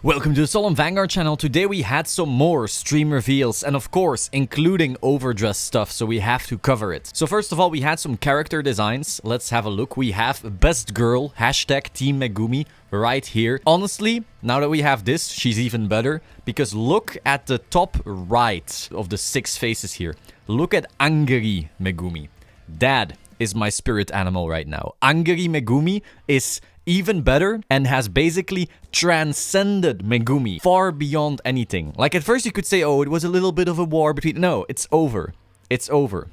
Welcome to the Solemn Vanguard channel. Today we had some more stream reveals and of course including Overdress stuff, so we have to cover it. So first of all, we had some character designs. Let's have a look. We have Best Girl, hashtag Team Megumi right here. Honestly, now that we have this, she's even better because look at the top right of the 6 faces here. Look at Angry Megumi. That is my spirit animal right now. Angry Megumi is even better and has basically transcended Megumi far beyond anything. Like at first you could say, oh, it was a little bit of a war between... No, it's over. It's over.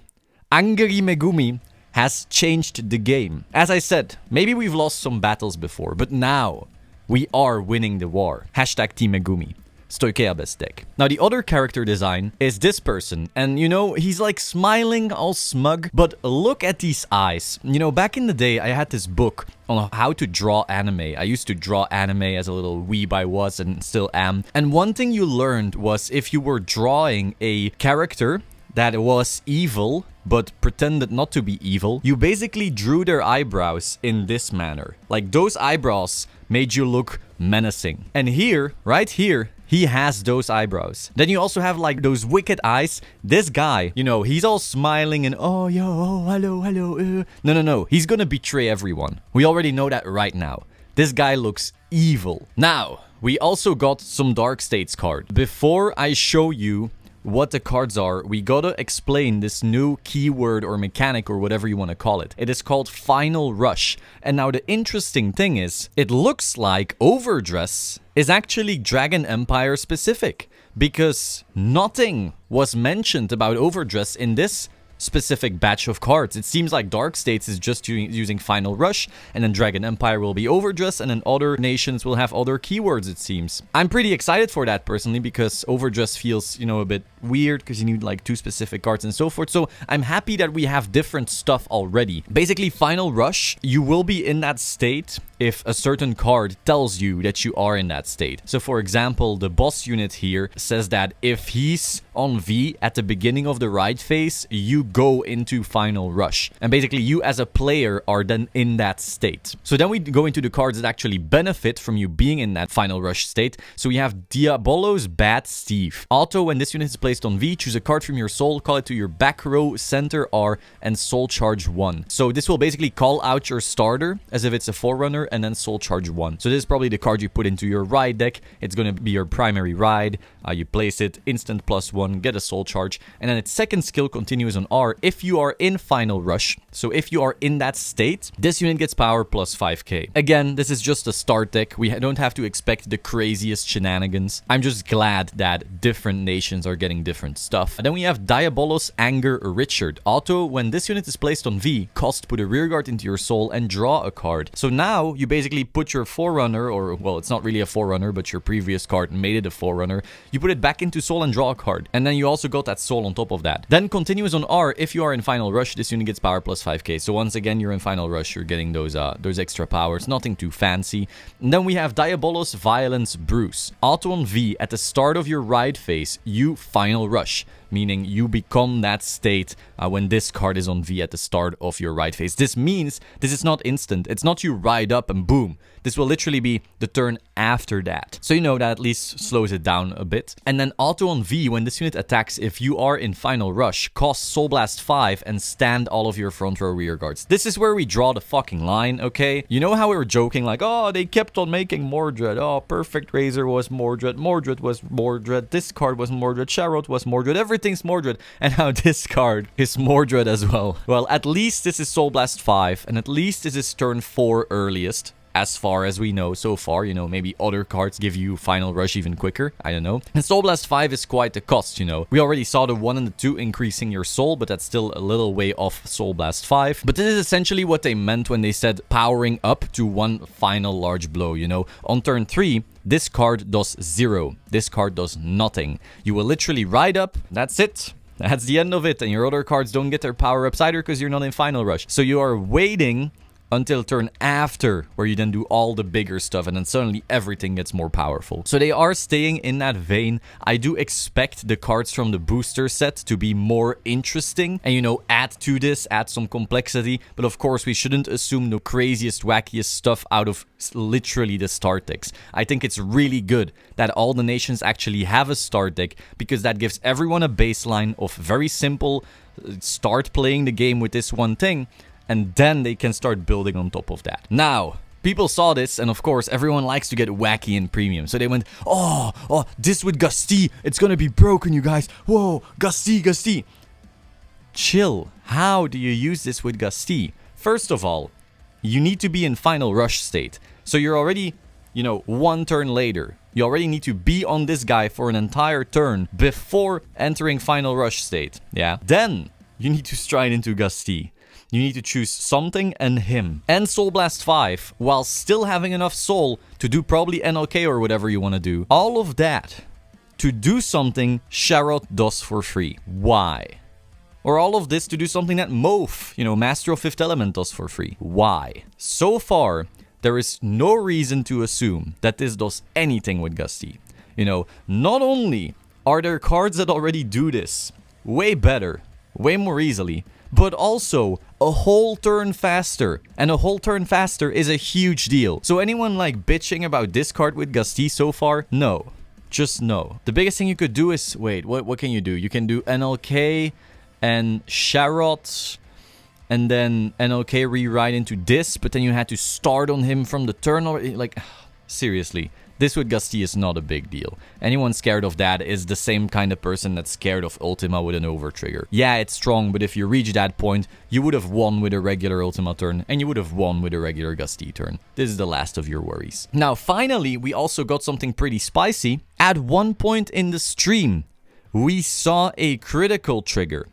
Angry Megumi has changed the game. As I said, maybe we've lost some battles before, but now we are winning the war. Hashtag Team Megumi. Stoikea best deck. Now the other character design is this person, and you know, he's like smiling all smug, but look at these eyes. You know, back in the day I had this book on how to draw anime. I used to draw anime as a little weeb I was and still am, and one thing you learned was if you were drawing a character that was evil but pretended not to be evil, you basically drew their eyebrows in this manner. Like those eyebrows made you look menacing. And here, right here, he has those eyebrows. Then you also have like those wicked eyes. This guy, you know, he's all smiling and oh, yo, oh, hello. No. He's gonna betray everyone. We already know that right now. This guy looks evil. Now, we also got some Dark States card. Before I show you what the cards are, we gotta explain this new keyword or mechanic or whatever you want to call it. It is called Final Rush. And now the interesting thing is, it looks like Overdress is actually Dragon Empire specific, because nothing was mentioned about Overdress in this specific batch of cards. It seems like Dark States is just using Final Rush, and then Dragon Empire will be Overdress, and then other nations will have other keywords, it seems. I'm pretty excited for that personally, because Overdress feels, you know, a bit weird because you need like 2 specific cards and so forth. So I'm happy that we have different stuff already. Basically, Final Rush, you will be in that state if a certain card tells you that you are in that state. So for example, the boss unit here says that if he's on V at the beginning of the ride phase, you go into Final Rush. And basically you as a player are then in that state. So then we go into the cards that actually benefit from you being in that Final Rush state. So we have Diabolo's Bad Steve. Auto, when this unit is placed on V, choose a card from your soul, call it to your back row, center R, and soul charge 1. So this will basically call out your starter as if it's a forerunner and then soul charge 1. So this is probably the card you put into your ride deck. It's going to be your primary ride. You place it, instant +1, get a soul charge, and then its second skill continues on R if you are in Final Rush. So if you are in that state, this unit gets power plus 5k. Again, this is just a start deck. We don't have to expect the craziest shenanigans. I'm just glad that different nations are getting different stuff. And then we have Diabolos Anger Richard. Auto, when this unit is placed on V, cost put a rearguard into your soul and draw a card. So now you basically put your forerunner, or well, it's not really a forerunner, but your previous card made it a forerunner. You put it back into soul and draw a card. And then you also got that soul on top of that. Then continues on R. If you are in Final Rush, this unit gets power plus 5k. So once again, you're in Final Rush, you're getting those extra powers. Nothing too fancy. And then we have Diabolos Violence Bruce. Auto on V, at the start of your ride phase, you Final Rush, meaning you become that state when this card is on V at the start of your ride phase. This means this is not instant. It's not you ride up and boom. This will literally be the turn after that. So you know that at least slows it down a bit. And then Auto on V, when this unit attacks, if you are in Final Rush, cost Soul Blast 5 and stand all of your front row rear guards. This is where we draw the fucking line, okay? You know how we were joking like, oh, they kept on making Mordred. Oh, Perfect Razor was Mordred. Mordred was Mordred. This card was Mordred. Sharot was Mordred. Everything's Mordred. And now this card is Mordred as well. Well, at least this is Soul Blast 5, and at least this is turn 4 earliest. As far as we know so far, you know, maybe other cards give you Final Rush even quicker. I don't know. And Soul Blast 5 is quite the cost, you know. We already saw the 1 and the 2 increasing your soul, but that's still a little way off Soul Blast 5. But this is essentially what they meant when they said powering up to 1 final large blow, you know. On turn 3, this card does 0. This card does nothing. You will literally ride up. That's it. That's the end of it. And your other cards don't get their power ups either because you're not in Final Rush. So you are waiting until turn after, where you then do all the bigger stuff, and then suddenly everything gets more powerful. So they are staying in that vein. I do expect the cards from the booster set to be more interesting and, you know, add to this, add some complexity. But of course, we shouldn't assume the craziest, wackiest stuff out of literally the start decks. I think it's really good that all the nations actually have a start deck, because that gives everyone a baseline of very simple, start playing the game with this one thing, and then they can start building on top of that. Now, people saw this, and of course, everyone likes to get wacky in premium. So they went, oh, this with Gusty, it's gonna be broken, you guys. Whoa, Gusty. Chill. How do you use this with Gusty? First of all, you need to be in final rush state. So you're already, you know, one turn later. You already need to be on this guy for an entire turn before entering final rush state. Yeah. Then you need to stride into Gusty. You need to choose something and him. And Soul Blast 5, while still having enough soul to do probably NLK or whatever you want to do. All of that to do something Sharot does for free. Why? Or all of this to do something that Mof, you know, Master of Fifth Element, does for free. Why? So far, there is no reason to assume that this does anything with Gusty. You know, not only are there cards that already do this way better, way more easily, but also a whole turn faster. And a whole turn faster is a huge deal. So anyone like bitching about this card with Gusty so far? No. Just no. The biggest thing you could do is... Wait, what can you do? You can do NLK and Sharot, and then NLK rewrite into this, but then you had to start on him from the turn already. Like, seriously. This with Gusty is not a big deal. Anyone scared of that is the same kind of person that's scared of Ultima with an overtrigger. Yeah, it's strong, but if you reach that point, you would have won with a regular Ultima turn, and you would have won with a regular Gusty turn. This is the last of your worries. Now, finally, we also got something pretty spicy. At one point in the stream, we saw a critical trigger,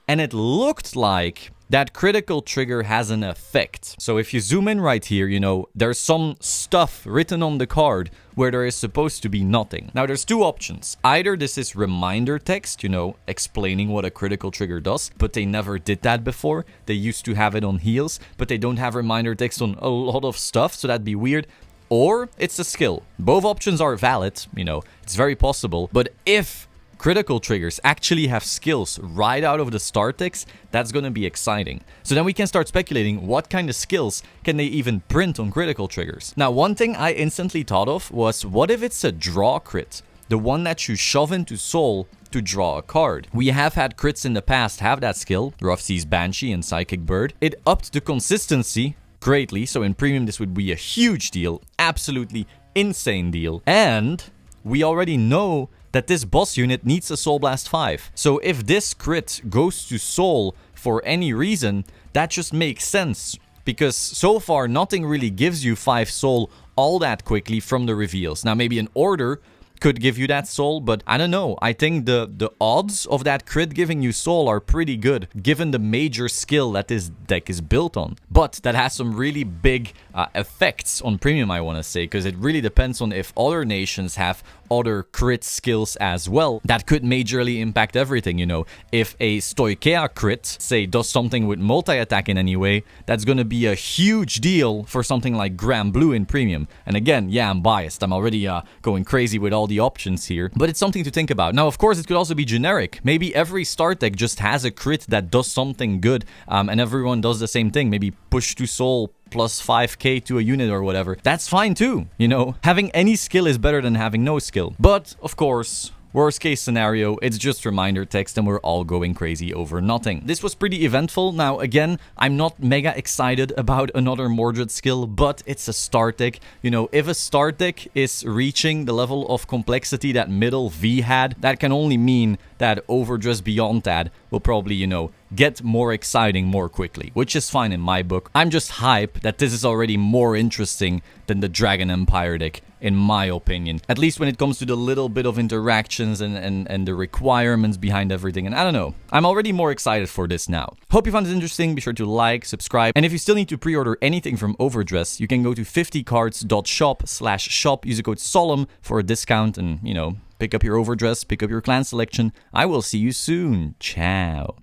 and it looked like that critical trigger has an effect. So if you zoom in right here, you know, there's some stuff written on the card where there is supposed to be nothing. Now, there's two options. Either this is reminder text, you know, explaining what a critical trigger does, but they never did that before. They used to have it on heals, but they don't have reminder text on a lot of stuff, so that'd be weird. Or it's a skill. Both options are valid, you know, it's very possible. But if critical triggers actually have skills right out of the start decks, that's going to be exciting. So then we can start speculating what kind of skills can they even print on critical triggers. Now, one thing I instantly thought of was, what if it's a draw crit? The one that you shove into Soul to draw a card. We have had crits in the past have that skill, Roughsea's Banshee and Psychic Bird. It upped the consistency greatly, so in premium this would be a huge deal, absolutely insane deal. And we already know that this boss unit needs a Soul Blast 5. So if this crit goes to Soul for any reason, that just makes sense. Because so far, nothing really gives you 5 Soul all that quickly from the reveals. Now, maybe an Order could give you that Soul, but I don't know. I think the odds of that crit giving you Soul are pretty good, given the major skill that this deck is built on. But that has some really big effects on premium, I want to say, because it really depends on if other nations have other crit skills as well. That could majorly impact everything, you know. If a Stoichea crit, say, does something with multi-attack in any way, that's going to be a huge deal for something like Grand Blue in premium. And again, yeah, I'm biased. I'm already going crazy with all the options here, but it's something to think about. Now, of course, it could also be generic. Maybe every start deck just has a crit that does something good, and everyone does the same thing. Maybe push to Soul plus 5k to a unit or whatever. That's fine too, you know. Having any skill is better than having no skill. But, of course, worst case scenario, it's just reminder text and we're all going crazy over nothing. This was pretty eventful. Now, again, I'm not mega excited about another Mordred skill, but it's a start deck. You know, if a start deck is reaching the level of complexity that middle V had, that can only mean that Overdress beyond that will probably, you know, get more exciting more quickly, which is fine in my book. I'm just hype that this is already more interesting than the Dragon Empire deck, in my opinion. At least when it comes to the little bit of interactions and the requirements behind everything. And I don't know, I'm already more excited for this now. Hope you found this interesting. Be sure to like, subscribe. And if you still need to pre-order anything from Overdress, you can go to 50cards.shop/shop. Use the code Solemn for a discount and, you know, pick up your Overdress, pick up your clan selection. I will see you soon. Ciao.